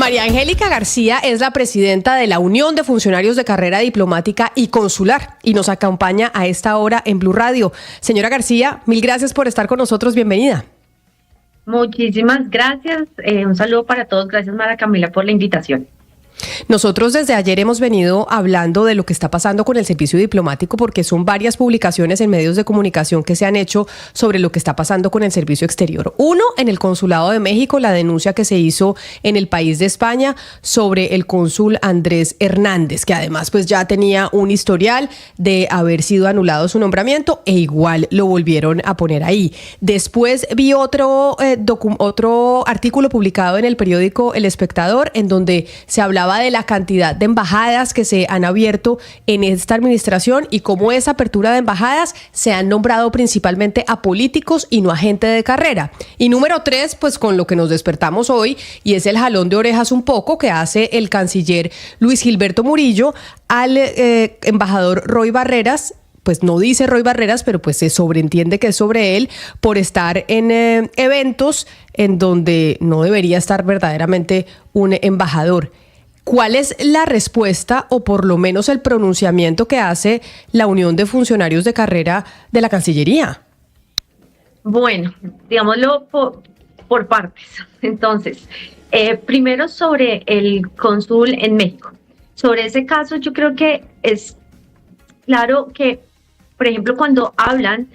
María Angélica García es la presidenta de la Unión de Funcionarios de Carrera Diplomática y Consular y nos acompaña a esta hora en Blue Radio. Señora García, mil gracias por estar con nosotros. Bienvenida. Muchísimas gracias. Un saludo para todos. Gracias, Mara Camila, por la invitación. Nosotros desde ayer hemos venido hablando de lo que está pasando con el servicio diplomático porque son varias publicaciones en medios de comunicación que se han hecho sobre lo que está pasando con el servicio exterior. Uno, en el Consulado de México, la denuncia que se hizo en el país de España sobre el cónsul Andrés Hernández, que además pues ya tenía un historial de haber sido anulado su nombramiento e igual lo volvieron a poner ahí. Después vi otro artículo publicado en el periódico El Espectador en donde se hablaba de la cantidad de embajadas que se han abierto en esta administración y cómo esa apertura de embajadas se han nombrado principalmente a políticos y no a gente de carrera. Y número 3, pues con lo que nos despertamos hoy, y es el jalón de orejas un poco que hace el canciller Luis Gilberto Murillo al embajador Roy Barreras. Pues no dice Roy Barreras, pero pues se sobreentiende que es sobre él por estar en eventos en donde no debería estar verdaderamente un embajador. ¿Cuál es la respuesta o por lo menos el pronunciamiento que hace la Unión de Funcionarios de Carrera de la Cancillería? Bueno, digámoslo por partes. Entonces, primero sobre el cónsul en México. Sobre ese caso, yo creo que es claro que, por ejemplo, cuando hablan,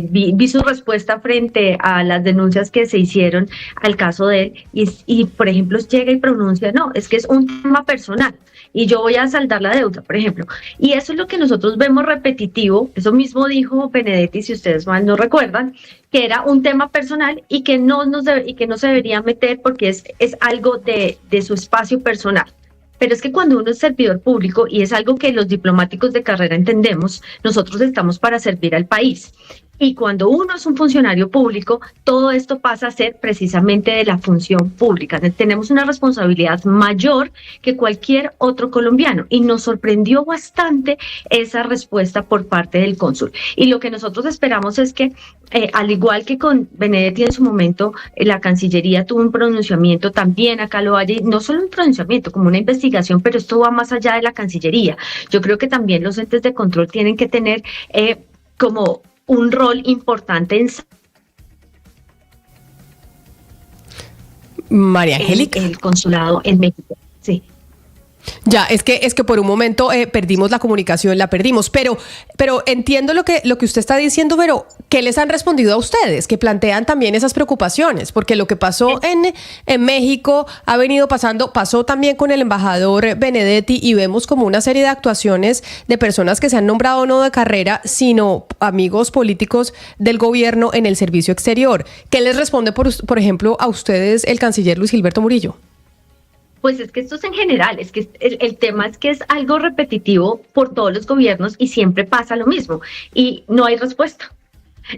vi su respuesta frente a las denuncias que se hicieron al caso de él y, por ejemplo, llega y pronuncia, no, es que es un tema personal y yo voy a saldar la deuda, por ejemplo. Y eso es lo que nosotros vemos repetitivo, eso mismo dijo Benedetti, si ustedes mal no recuerdan, que era un tema personal y que no se debería meter porque es algo de su espacio personal. Pero es que cuando uno es servidor público, y es algo que los diplomáticos de carrera entendemos, nosotros estamos para servir al país. Y cuando uno es un funcionario público, todo esto pasa a ser precisamente de la función pública. Tenemos una responsabilidad mayor que cualquier otro colombiano y nos sorprendió bastante esa respuesta por parte del cónsul. Y lo que nosotros esperamos es que, al igual que con Benedetti en su momento, la Cancillería tuvo un pronunciamiento, también acá lo haya, no solo un pronunciamiento, como una investigación, pero esto va más allá de la Cancillería. Yo creo que también los entes de control tienen que tener como un rol importante en María Angélica. El consulado en México. Sí. Ya, es que por un momento perdimos la comunicación, la perdimos, pero entiendo lo que usted está diciendo, pero ¿qué les han respondido a ustedes? Que plantean también esas preocupaciones, porque lo que pasó en México pasó también con el embajador Benedetti y vemos como una serie de actuaciones de personas que se han nombrado no de carrera, sino amigos políticos del gobierno en el servicio exterior. ¿Qué les responde, por ejemplo, a ustedes el canciller Luis Gilberto Murillo? Pues es que esto es en general, es que el tema es que es algo repetitivo por todos los gobiernos y siempre pasa lo mismo y no hay respuesta.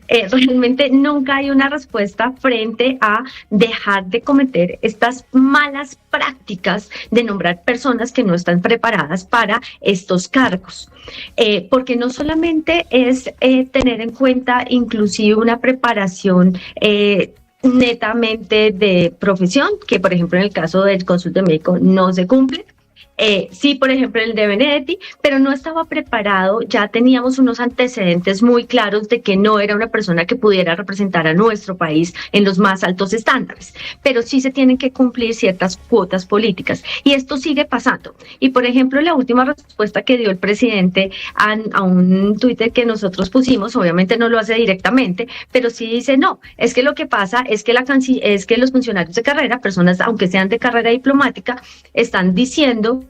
Realmente nunca hay una respuesta frente a dejar de cometer estas malas prácticas de nombrar personas que no están preparadas para estos cargos. Porque no solamente es tener en cuenta inclusive una preparación netamente de profesión, que por ejemplo en el caso del cónsul de México no se cumple. Sí, por ejemplo, el de Benedetti, pero no estaba preparado, ya teníamos unos antecedentes muy claros de que no era una persona que pudiera representar a nuestro país en los más altos estándares, pero sí se tienen que cumplir ciertas cuotas políticas y esto sigue pasando. Y por ejemplo, la última respuesta que dio el presidente a un Twitter que nosotros pusimos, obviamente no lo hace directamente, pero sí dice, no, es que lo que pasa es que los funcionarios de carrera, personas aunque sean de carrera diplomática, están diciendo.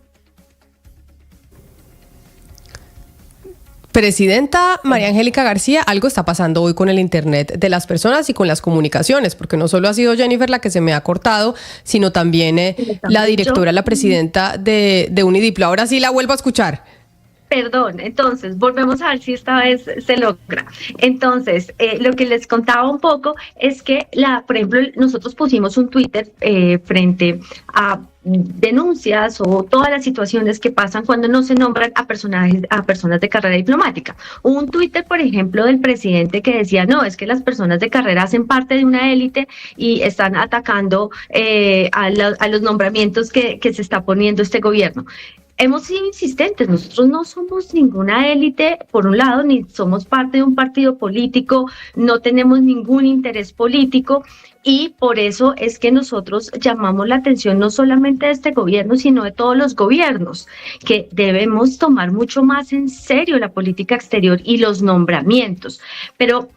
Presidenta María Angélica García, algo está pasando hoy con el internet de las personas y con las comunicaciones, porque no solo ha sido Jennifer la que se me ha cortado, sino también la directora, la presidenta de Unidiplo. Ahora sí la vuelvo a escuchar. Perdón, entonces volvemos a ver si esta vez se logra. Entonces, lo que les contaba un poco es que, por ejemplo, nosotros pusimos un Twitter frente a denuncias o todas las situaciones que pasan cuando no se nombran a personas de carrera diplomática. Hubo un Twitter, por ejemplo, del presidente que decía, no, es que las personas de carrera hacen parte de una élite y están atacando a los nombramientos que se está poniendo este gobierno. Hemos sido insistentes, nosotros no somos ninguna élite, por un lado, ni somos parte de un partido político, no tenemos ningún interés político y por eso es que nosotros llamamos la atención no solamente de este gobierno, sino de todos los gobiernos, que debemos tomar mucho más en serio la política exterior y los nombramientos. Pero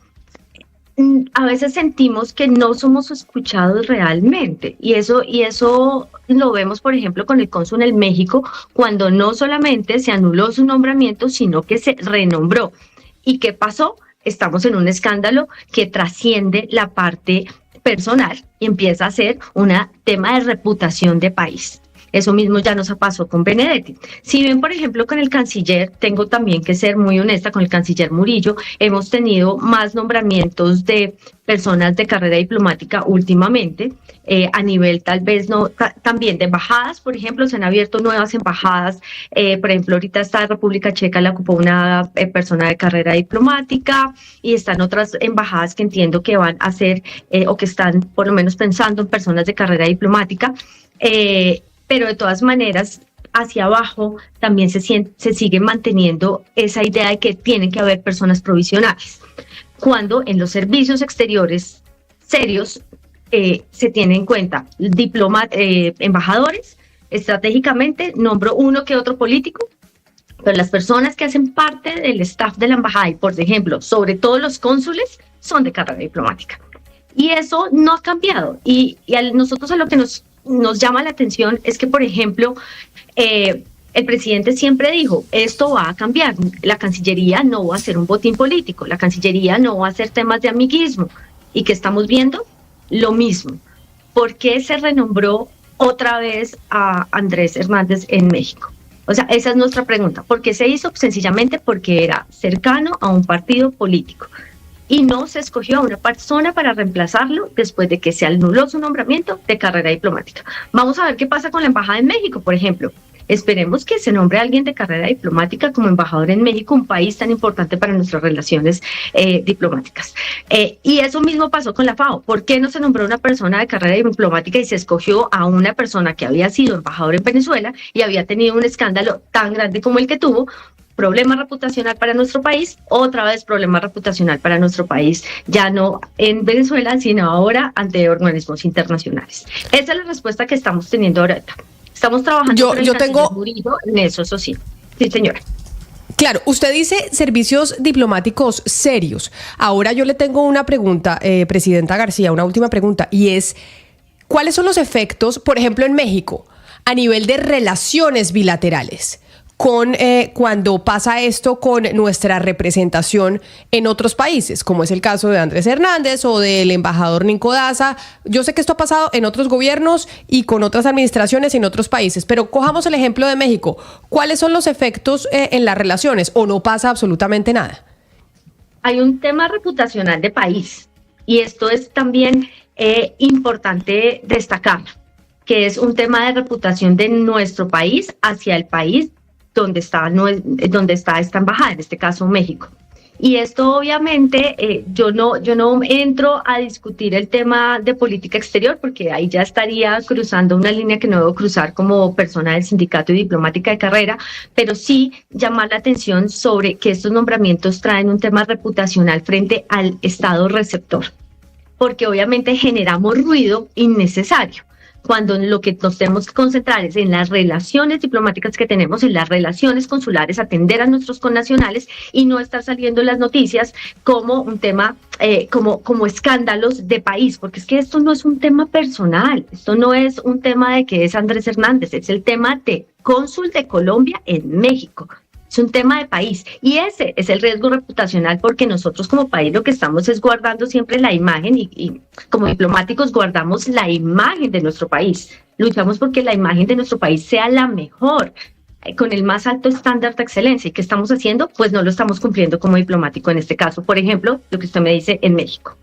a veces sentimos que no somos escuchados realmente y eso lo vemos, por ejemplo, con el cónsul en México, cuando no solamente se anuló su nombramiento, sino que se renombró. ¿Y qué pasó? Estamos en un escándalo que trasciende la parte personal y empieza a ser un tema de reputación de país. Eso mismo ya nos pasó con Benedetti. Si bien, por ejemplo, con el canciller, tengo también que ser muy honesta con el canciller Murillo, hemos tenido más nombramientos de personas de carrera diplomática últimamente, a nivel tal vez también de embajadas, por ejemplo, se han abierto nuevas embajadas, por ejemplo, ahorita esta República Checa la ocupó una persona de carrera diplomática y están otras embajadas que entiendo que van a ser o que están por lo menos pensando en personas de carrera diplomática, pero de todas maneras, hacia abajo también se sigue manteniendo esa idea de que tienen que haber personas provisionales, cuando en los servicios exteriores serios se tiene en cuenta embajadores, estratégicamente nombro uno que otro político, pero las personas que hacen parte del staff de la embajada, y por ejemplo, sobre todo los cónsules, son de carrera diplomática. Y eso no ha cambiado, y nosotros a lo que nos llama la atención es que, por ejemplo, el presidente siempre dijo, esto va a cambiar, la Cancillería no va a ser un botín político, la Cancillería no va a ser temas de amiguismo. ¿Y qué estamos viendo? Lo mismo. ¿Por qué se renombró otra vez a Andrés Hernández en México? O sea, esa es nuestra pregunta. ¿Por qué se hizo? Sencillamente porque era cercano a un partido político. Y no se escogió a una persona para reemplazarlo después de que se anuló su nombramiento de carrera diplomática. Vamos a ver qué pasa con la embajada en México, por ejemplo. Esperemos que se nombre a alguien de carrera diplomática como embajador en México, un país tan importante para nuestras relaciones diplomáticas. Y eso mismo pasó con la FAO. ¿Por qué no se nombró una persona de carrera diplomática y se escogió a una persona que había sido embajador en Venezuela y había tenido un escándalo tan grande como el que tuvo? Problema reputacional para nuestro país, otra vez problema reputacional para nuestro país, ya no en Venezuela, sino ahora ante organismos internacionales. Esa es la respuesta que estamos teniendo ahorita. Estamos trabajando con el canciller Murillo en eso sí. Sí, señora. Claro, usted dice servicios diplomáticos serios. Ahora yo le tengo una pregunta, Presidenta García, una última pregunta, y es, ¿cuáles son los efectos, por ejemplo, en México, a nivel de relaciones bilaterales? Cuando pasa esto con nuestra representación en otros países, como es el caso de Andrés Hernández o del embajador Nico Daza. Yo sé que esto ha pasado en otros gobiernos y con otras administraciones en otros países, pero cojamos el ejemplo de México. ¿Cuáles son los efectos en las relaciones o no pasa absolutamente nada? Hay un tema reputacional de país y esto es también importante destacar, que es un tema de reputación de nuestro país hacia el país donde está esta embajada, en este caso México. Y esto obviamente yo no entro a discutir el tema de política exterior porque ahí ya estaría cruzando una línea que no debo cruzar como persona del sindicato y diplomática de carrera, pero sí llamar la atención sobre que estos nombramientos traen un tema reputacional frente al Estado receptor, porque obviamente generamos ruido innecesario, cuando lo que nos tenemos que concentrar es en las relaciones diplomáticas que tenemos, en las relaciones consulares, atender a nuestros connacionales y no estar saliendo en las noticias como un tema, como escándalos de país, porque es que esto no es un tema personal, esto no es un tema de que es Andrés Hernández, es el tema de cónsul de Colombia en México. Es un tema de país y ese es el riesgo reputacional porque nosotros como país lo que estamos es guardando siempre la imagen y como diplomáticos guardamos la imagen de nuestro país. Luchamos porque la imagen de nuestro país sea la mejor con el más alto estándar de excelencia. ¿Y qué estamos haciendo? Pues no lo estamos cumpliendo como diplomático en este caso. Por ejemplo, lo que usted me dice en México.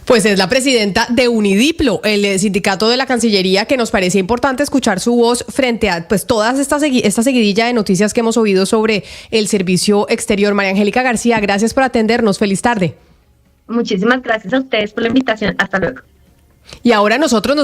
Pues es la presidenta de Unidiplo, el sindicato de la Cancillería, que nos parecía importante escuchar su voz frente a pues todas esta seguidilla de noticias que hemos oído sobre el servicio exterior. María Angélica García, gracias por atendernos. Feliz tarde. Muchísimas gracias a ustedes por la invitación. Hasta luego. Y ahora nosotros nos